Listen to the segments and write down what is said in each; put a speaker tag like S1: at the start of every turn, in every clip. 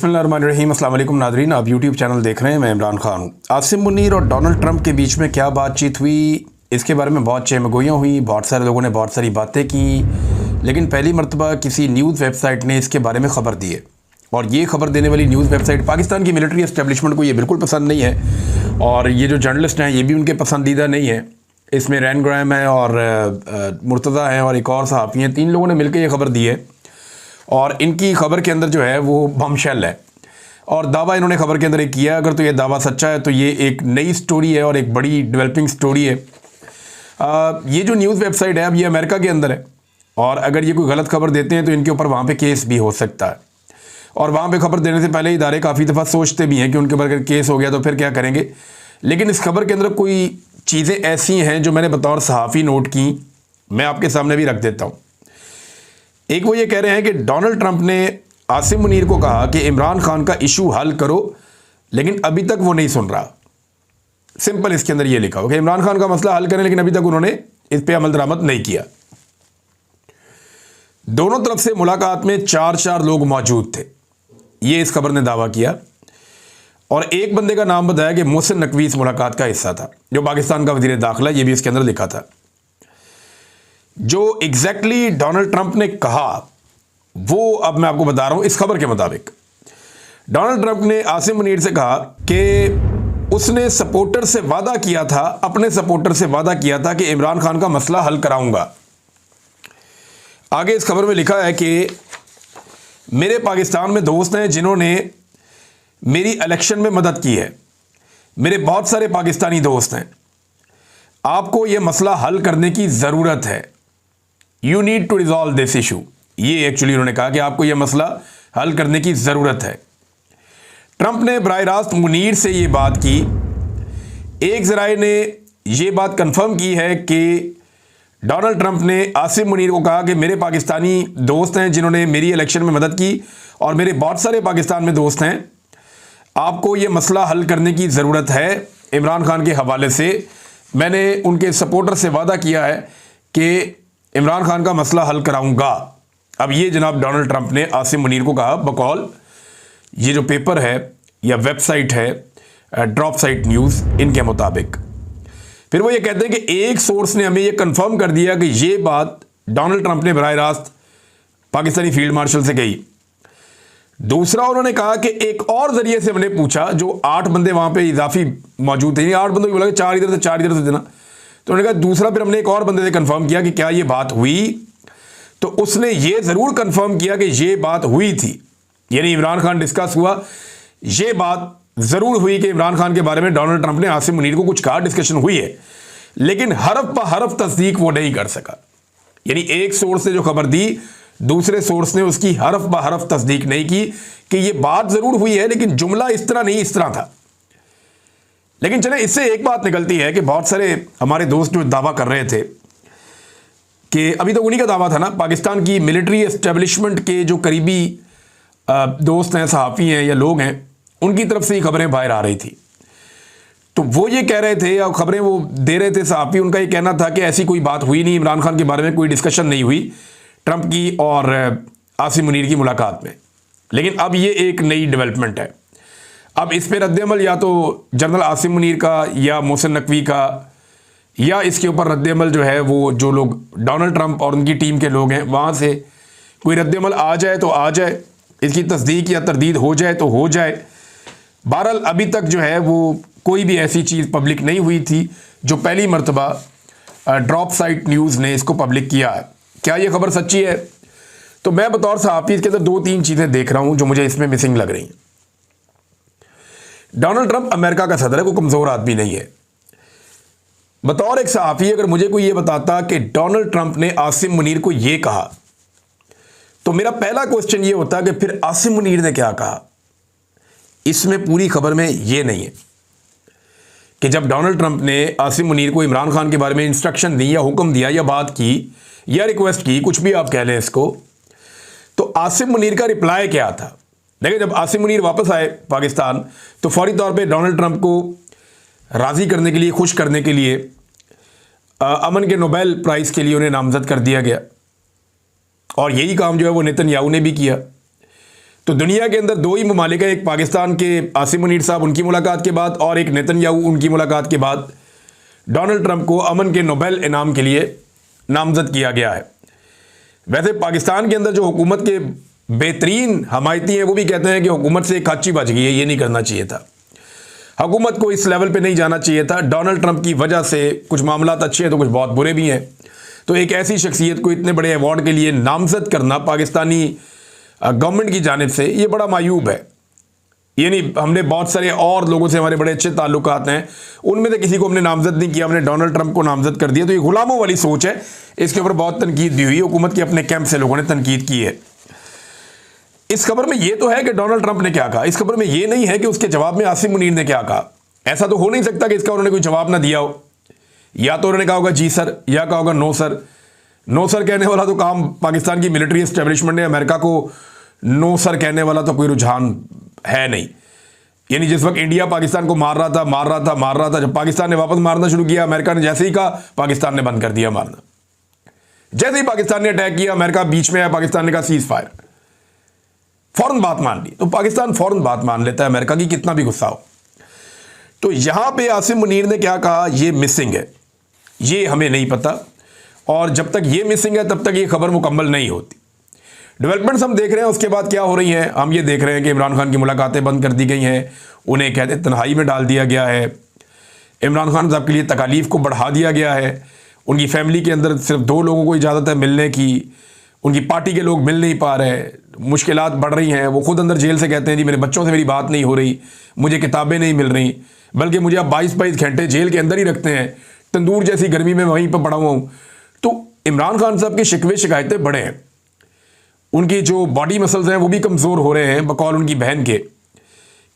S1: बिस्मिल्लाहिर्रहमानिर्रहीम। अस्सलाम वालेकुम नादरीन, आप यूट्यूब चैनल देख रहे हैं। मैं इमरान खान हूँ। आसिम मुनीर और डोनाल्ड ट्रंप के बीच में क्या बातचीत हुई, इसके बारे में बहुत चहमगोइयाँ हुई, बहुत सारे लोगों ने बहुत सारी बातें की, लेकिन पहली मरतबा किसी न्यूज़ वेबसाइट ने इसके बारे में ख़बर दी है। और ये ख़बर देने वाली न्यूज़ वेबसाइट पाकिस्तान की मिलिट्री एस्टेब्लिशमेंट को ये बिल्कुल पसंद नहीं है, और ये जो जर्नलिस्ट हैं ये भी उनके पसंदीदा नहीं है। इसमें रैन ग्राहम है और मुर्तज़ा हैं और एक और सहाफ़ी हैं, 3 लोगों ने मिलकर ये ख़बर दी है। और इनकी ख़बर के अंदर जो है वो बमशेल है, और दावा इन्होंने ख़बर के अंदर एक किया। अगर तो ये दावा सच्चा है तो ये एक नई स्टोरी है और एक बड़ी डेवलपिंग स्टोरी है। ये जो न्यूज़ वेबसाइट है अब ये अमेरिका के अंदर है, और अगर ये कोई गलत खबर देते हैं तो इनके ऊपर वहाँ पे केस भी हो सकता है। और वहाँ पे खबर देने से पहले इदारे काफ़ी दफ़ा सोचते भी हैं कि उनके ऊपर अगर केस हो गया तो फिर क्या करेंगे। लेकिन इस खबर के अंदर कोई चीज़ें ऐसी हैं जो मैंने बतौर सहाफ़ी नोट की, मैं आपके सामने भी रख देता हूँ। एक वो ये कह रहे हैं कि डोनाल्ड ट्रंप ने आसिम मुनीर को कहा कि इमरान खान का इशू हल करो, लेकिन अभी तक वो नहीं सुन रहा। सिंपल इसके अंदर ये लिखा हो कि इमरान खान का मसला हल करें, लेकिन अभी तक उन्होंने इस पे अमल दरामद नहीं किया। दोनों तरफ से मुलाकात में 4 लोग मौजूद थे, ये इस खबर ने दावा किया। और एक बंदे का नाम बताया कि मोहसिन नकवी इस मुलाकात का हिस्सा था, जो पाकिस्तान का वज़ीर दाखिला, ये भी इसके अंदर लिखा था। जो एग्जैक्टली डोनाल्ड ट्रंप ने कहा वो अब मैं आपको बता रहा हूं। इस खबर के मुताबिक डोनाल्ड ट्रंप ने आसिम मुनीर से कहा कि उसने सपोर्टर से वादा किया था, अपने सपोर्टर से वादा किया था कि इमरान खान का मसला हल कराऊंगा। आगे इस खबर में लिखा है कि मेरे पाकिस्तान में दोस्त हैं जिन्होंने मेरी इलेक्शन में मदद की है, मेरे बहुत सारे पाकिस्तानी दोस्त हैं, आपको यह मसला हल करने की ज़रूरत है। You need to resolve this issue. ये एक्चुअली उन्होंने कहा कि आपको यह मसला हल करने की ज़रूरत है। ट्रंप ने बराह रास्त मुनीर से ये बात की। एक ज़राए ने यह बात कंफर्म की है कि डोनाल्ड ट्रंप ने आसिम मुनीर को कहा कि मेरे पाकिस्तानी दोस्त हैं जिन्होंने मेरी इलेक्शन में मदद की, और मेरे बहुत सारे पाकिस्तान में दोस्त हैं, आपको यह मसला हल करने की ज़रूरत है। इमरान खान के हवाले से मैंने उनके सपोर्टर से वादा किया है कि इमरान खान का मसला हल कराऊंगा। अब ये जनाब डोनाल्ड ट्रंप ने आसिम मुनीर को कहा बकौल ये जो पेपर है या वेबसाइट है ड्रॉप साइट न्यूज़, इनके मुताबिक। फिर वो ये कहते हैं कि एक सोर्स ने हमें ये कंफर्म कर दिया कि ये बात डोनाल्ड ट्रंप ने बराह रास्त पाकिस्तानी फील्ड मार्शल से कही। दूसरा उन्होंने कहा कि एक और जरिए से हमने पूछा, जो 8 बंदे वहां पे इजाफी मौजूद थे, 8 बंदों की बोला कि 4 इधर से 4 इधर से देना, तो उन्होंने कहा दूसरा फिर हमने एक और बंदे से कंफर्म किया कि क्या ये बात हुई, तो उसने ये जरूर कंफर्म किया कि ये बात हुई थी, यानी इमरान खान डिस्कस हुआ, ये बात जरूर हुई कि इमरान खान के बारे में डोनाल्ड ट्रंप ने आसिम मुनीर को कुछ कहा, डिस्कशन हुई है, लेकिन हरफ ब हरफ तस्दीक वो नहीं कर सका। यानी एक सोर्स ने जो खबर दी, दूसरे सोर्स ने उसकी हरफ ब हरफ तस्दीक नहीं की कि ये बात जरूर हुई है, लेकिन जुमला इस तरह नहीं, इस तरह था। लेकिन चले, इससे एक बात निकलती है कि बहुत सारे हमारे दोस्त जो दावा कर रहे थे कि अभी तो उन्हीं का दावा था ना, पाकिस्तान की मिलिट्री एस्टेब्लिशमेंट के जो करीबी दोस्त हैं, सहाफ़ी हैं या लोग हैं, उनकी तरफ से ही खबरें बाहर आ रही थी। तो वो ये कह रहे थे और खबरें वो दे रहे थे सहाफ़ी, उनका ये कहना था कि ऐसी कोई बात हुई नहीं, इमरान खान के बारे में कोई डिस्कशन नहीं हुई ट्रंप की और आसिम मुनीर की मुलाकात में। लेकिन अब ये एक नई डेवलपमेंट है। अब इस पर रद्दअमल या तो जनरल आसिम मुनीर का या मोहसिन नकवी का, या इसके ऊपर रद्दअमल जो है वो जो लोग डोनाल्ड ट्रंप और उनकी टीम के लोग हैं वहाँ से कोई रद्दअमल आ जाए तो आ जाए, इसकी तस्दीक या तरदीद हो जाए तो हो जाए। बहरहाल अभी तक जो है वो कोई भी ऐसी चीज़ पब्लिक नहीं हुई थी, जो पहली मरतबा ड्रॉप साइट न्यूज़ ने इसको पब्लिक किया है। क्या ये खबर सच्ची है? तो मैं बतौर सहाफ़ी इसके अंदर 2-3 चीज़ें देख रहा हूँ जो मुझे इसमें मिसिंग लग रही हैं। डोनाल्ड ट्रंप अमेरिका का सदर है, कोई कमज़ोर आदमी नहीं है। बतौर एक सहाफ़ी अगर मुझे कोई ये बताता कि डोनाल्ड ट्रंप ने आसिम मुनीर को ये कहा, तो मेरा पहला क्वेश्चन ये होता कि फिर आसिम मुनीर ने क्या कहा। इसमें पूरी खबर में ये नहीं है कि जब डोनाल्ड ट्रंप ने आसिम मुनीर को इमरान खान के बारे में इंस्ट्रक्शन दी या हुक्म दिया या बात की या रिक्वेस्ट की, कुछ भी आप कह लें इसको, तो आसिम मुनीर का रिप्लाई क्या था। देखिए, जब आसिम मुनीर वापस आए पाकिस्तान तो फौरी तौर पे डोनाल्ड ट्रंप को राज़ी करने के लिए, खुश करने के लिए, अमन के नोबेल प्राइज़ के लिए उन्हें नामज़द कर दिया गया, और यही काम जो है वो नेतन्याहू ने भी किया। तो दुनिया के अंदर दो ही ममालिक है, एक पाकिस्तान के आसिम मुनीर साहब उनकी मुलाकात के बाद, और एक नेतन्याहू उनकी मुलाकात के बाद डोनाल्ड ट्रंप को अमन के नोबेल इनाम के लिए नामजद किया गया है। वैसे पाकिस्तान के अंदर जो हुकूमत के बेहतरीन हमायती हैं वो भी कहते हैं कि हुकूमत से एक खाची बच गई है, ये नहीं करना चाहिए था, हुकूमत को इस लेवल पे नहीं जाना चाहिए था। डोनाल्ड ट्रंप की वजह से कुछ मामला अच्छे हैं तो कुछ बहुत बुरे भी हैं। तो एक ऐसी शख्सियत को इतने बड़े अवार्ड के लिए नामजद करना पाकिस्तानी गवर्नमेंट की जानिब से ये बड़ा मायूब है। ये नहीं, हमने बहुत सारे और लोगों से हमारे बड़े अच्छे ताल्लुकात हैं, उनमें से किसी को हमने नामजद नहीं किया, हमने डोनाल्ड ट्रंप को नामजद कर दिया। तो ये गुलामों वाली सोच है, इसके ऊपर बहुत तनकीद भी हुई, हुकूमत के अपने कैंप से लोगों ने तनकीद की है। इस खबर में ये तो है कि डोनाल्ड ट्रंप ने क्या कहा, इस खबर में ये नहीं है कि उसके जवाब में आसिम मुनीर ने क्या कहा। ऐसा तो हो नहीं सकता कि इसका उन्होंने कोई जवाब ना दिया हो। या तो उन्होंने कहा होगा जी सर, या कहा होगा नो सर। नो सर कहने वाला तो काम पाकिस्तान की मिलिट्री एस्टेब्लिशमेंट ने, अमेरिका को नो सर कहने वाला तो कोई रुझान है नहीं। यानी जिस वक्त इंडिया पाकिस्तान को मार रहा था, जब पाकिस्तान ने वापस मारना शुरू किया, अमेरिका ने जैसे ही कहा, पाकिस्तान ने बंद कर दिया मारना। जैसे ही पाकिस्तान ने अटैक किया, अमेरिका बीच में आया, पाकिस्तान ने कहा सीज फायर, फौरन बात मान ली। तो पाकिस्तान फौरन बात मान लेता है अमेरिका की, कितना भी गुस्सा हो। तो यहां पे आसिम मुनीर ने क्या कहा, ये मिसिंग है, ये हमें नहीं पता, और जब तक ये मिसिंग है तब तक ये खबर मुकम्मल नहीं होती। डेवलपमेंट्स हम देख रहे हैं, उसके बाद क्या हो रही हैं हम ये देख रहे हैं कि इमरान खान की मुलाकातें बंद कर दी गई हैं, उन्हें कहते तन्हाई में डाल दिया गया है, इमरान खान साहब के लिए तकालीफ को बढ़ा दिया गया है, उनकी फैमिली के अंदर सिर्फ 2 लोगों को इजाज़त है मिलने की, उनकी पार्टी के लोग मिल नहीं पा रहे, मुश्किलात बढ़ रही हैं। वो खुद अंदर जेल से कहते हैं जी मेरे बच्चों से मेरी बात नहीं हो रही, मुझे किताबें नहीं मिल रही, बल्कि मुझे अब 22-22 घंटे जेल के अंदर ही रखते हैं, तंदूर जैसी गर्मी में वहीं पर पड़ा हुआ हूँ। तो इमरान खान साहब की शिकवे शिकायतें बड़े हैं, उनकी जो बॉडी मसल्स हैं वो भी कमज़ोर हो रहे हैं, बकौल उनकी बहन के,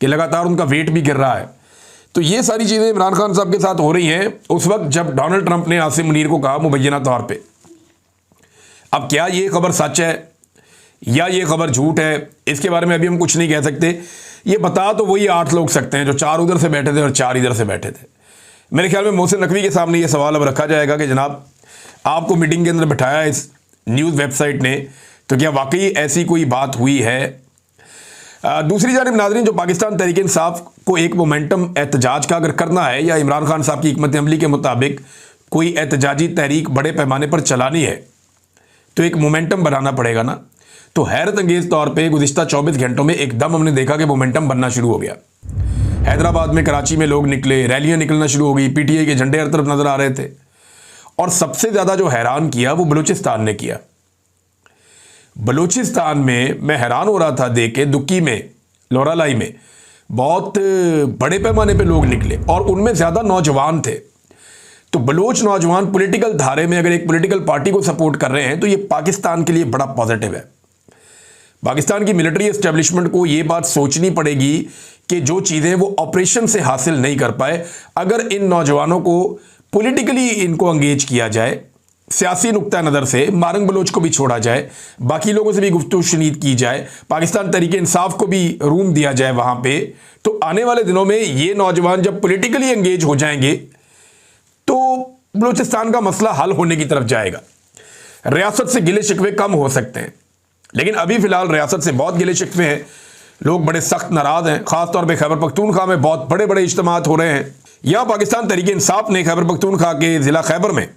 S1: कि लगातार उनका वेट भी गिर रहा है। तो ये सारी चीज़ें इमरान खान साहब के साथ हो रही हैं उस वक्त जब डोनाल्ड ट्रंप ने आसिम मुनीर को कहा मुबैना तौर पे। अब क्या ये खबर सच है या ये खबर झूठ है, इसके बारे में अभी हम कुछ नहीं कह सकते। ये बता तो वही 8 लोग सकते हैं जो 4 उधर से बैठे थे और 4 इधर से बैठे थे। मेरे ख्याल में मोहसिन नकवी के सामने ये सवाल अब रखा जाएगा कि जनाब आपको मीटिंग के अंदर बिठाया इस न्यूज़ वेबसाइट ने, तो क्या वाकई ऐसी कोई बात हुई है। दूसरी जानिब नाज़रीन, जो पाकिस्तान तहरीक इंसाफ को एक मोमेंटम एहतजाज का अगर करना है या इमरान खान साहब की हिकमत अमली के मुताबिक कोई एहतजाजी तहरीक बड़े पैमाने पर चलानी है तो एक मोमेंटम बनाना पड़ेगा ना। तो हैरत अंगेज़ तौर पे गुज़िश्ता 24 घंटों में एकदम हमने देखा कि मोमेंटम बनना शुरू हो गया। हैदराबाद में, कराची में लोग निकले, रैलियाँ निकलना शुरू हो गई, PTI के झंडे हर तरफ नज़र आ रहे थे। और सबसे ज़्यादा जो हैरान किया वो बलूचिस्तान ने किया। बलूचिस्तान में मैं हैरान हो रहा था देख के, दुक्की में, लोरालाई में बहुत बड़े पैमाने पे लोग निकले और उनमें ज़्यादा नौजवान थे। तो बलूच नौजवान पॉलिटिकल धारे में अगर एक पॉलिटिकल पार्टी को सपोर्ट कर रहे हैं तो ये पाकिस्तान के लिए बड़ा पॉजिटिव है। पाकिस्तान की मिलिट्री एस्टेब्लिशमेंट को ये बात सोचनी पड़ेगी कि जो चीज़ें वो ऑपरेशन से हासिल नहीं कर पाए, अगर इन नौजवानों को पॉलिटिकली इनको एंगेज किया जाए, सियासी नुक्ता नज़र से मारंग बलोच को भी छोड़ा जाए, बाकी लोगों से भी गुफ्तगू शुनीद की जाए, पाकिस्तान तहरीक इंसाफ को भी रूम दिया जाए वहाँ पे, तो आने वाले दिनों में ये नौजवान जब पॉलिटिकली एंगेज हो जाएंगे तो बलूचिस्तान का मसला हल होने की तरफ जाएगा। रियासत से गिले शिकवे कम हो सकते हैं, लेकिन अभी फ़िलहाल रियासत से बहुत गिले शिकवे हैं, लोग बड़े सख्त नाराज़ हैं। ख़ासतौर पर खैबर पख्तूनख्वा में बहुत बड़े बड़े इज्तिमात हो रहे हैं। यहाँ पाकिस्तान तहरीक इंसाफ ने खैबर पख्तूनख्वा के ज़िला खैबर में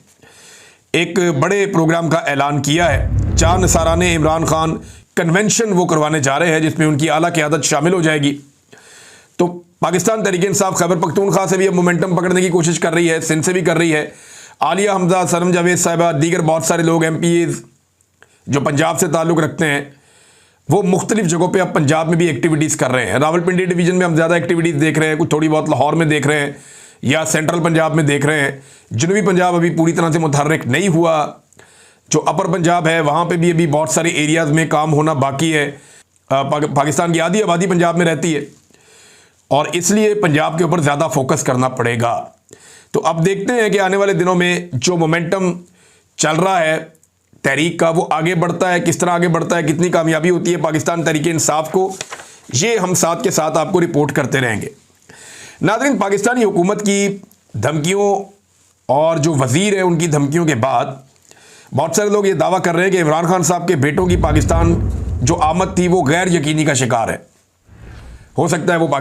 S1: एक बड़े प्रोग्राम का ऐलान किया है। 4 नसाराने इमरान खान कन्वेंशन वो करवाने जा रहे हैं जिसमें उनकी आला क़यादत शामिल हो जाएगी। तो पाकिस्तान तहरीक इंसाफ खैबर पख्तूनख्वा से भी अब मोमेंटम पकड़ने की कोशिश कर रही है, सिंध से भी कर रही है। आलिया हमजा, सरम जावेद साहिबा, दीगर बहुत सारे लोग MPs जो पंजाब से ताल्लुक़ रखते हैं वो मुख्तलिफ जगहों पे अब पंजाब में भी एक्टिविटीज़ कर रहे हैं। रावलपिंडी डिवीज़न में हम ज़्यादा एक्टिविटीज़ देख रहे हैं, कुछ थोड़ी बहुत लाहौर में देख रहे हैं या सेंट्रल पंजाब में देख रहे हैं। जनूबी पंजाब अभी पूरी तरह से मुतहर्रिक नहीं हुआ। जो अपर पंजाब है वहाँ पे भी अभी बहुत सारे एरियाज़ में काम होना बाकी है। पाकिस्तान की आधी आबादी पंजाब में रहती है और इसलिए पंजाब के ऊपर ज़्यादा फोकस करना पड़ेगा। तो अब देखते हैं कि आने वाले दिनों में जो मोमेंटम चल रहा है तहरीक का वो आगे बढ़ता है, किस तरह आगे बढ़ता है, कितनी कामयाबी होती है पाकिस्तान तहरीक इंसाफ को, ये हम साथ के साथ आपको रिपोर्ट करते रहेंगे। नाज़रीन, पाकिस्तानी हुकूमत की धमकियों और जो वज़ीर है उनकी धमकियों के बाद बहुत सारे लोग ये दावा कर रहे हैं कि इमरान खान साहब के बेटों की पाकिस्तान जो आमद थी वो गैर यकीनी का शिकार है। हो सकता है वो पाकिस्तान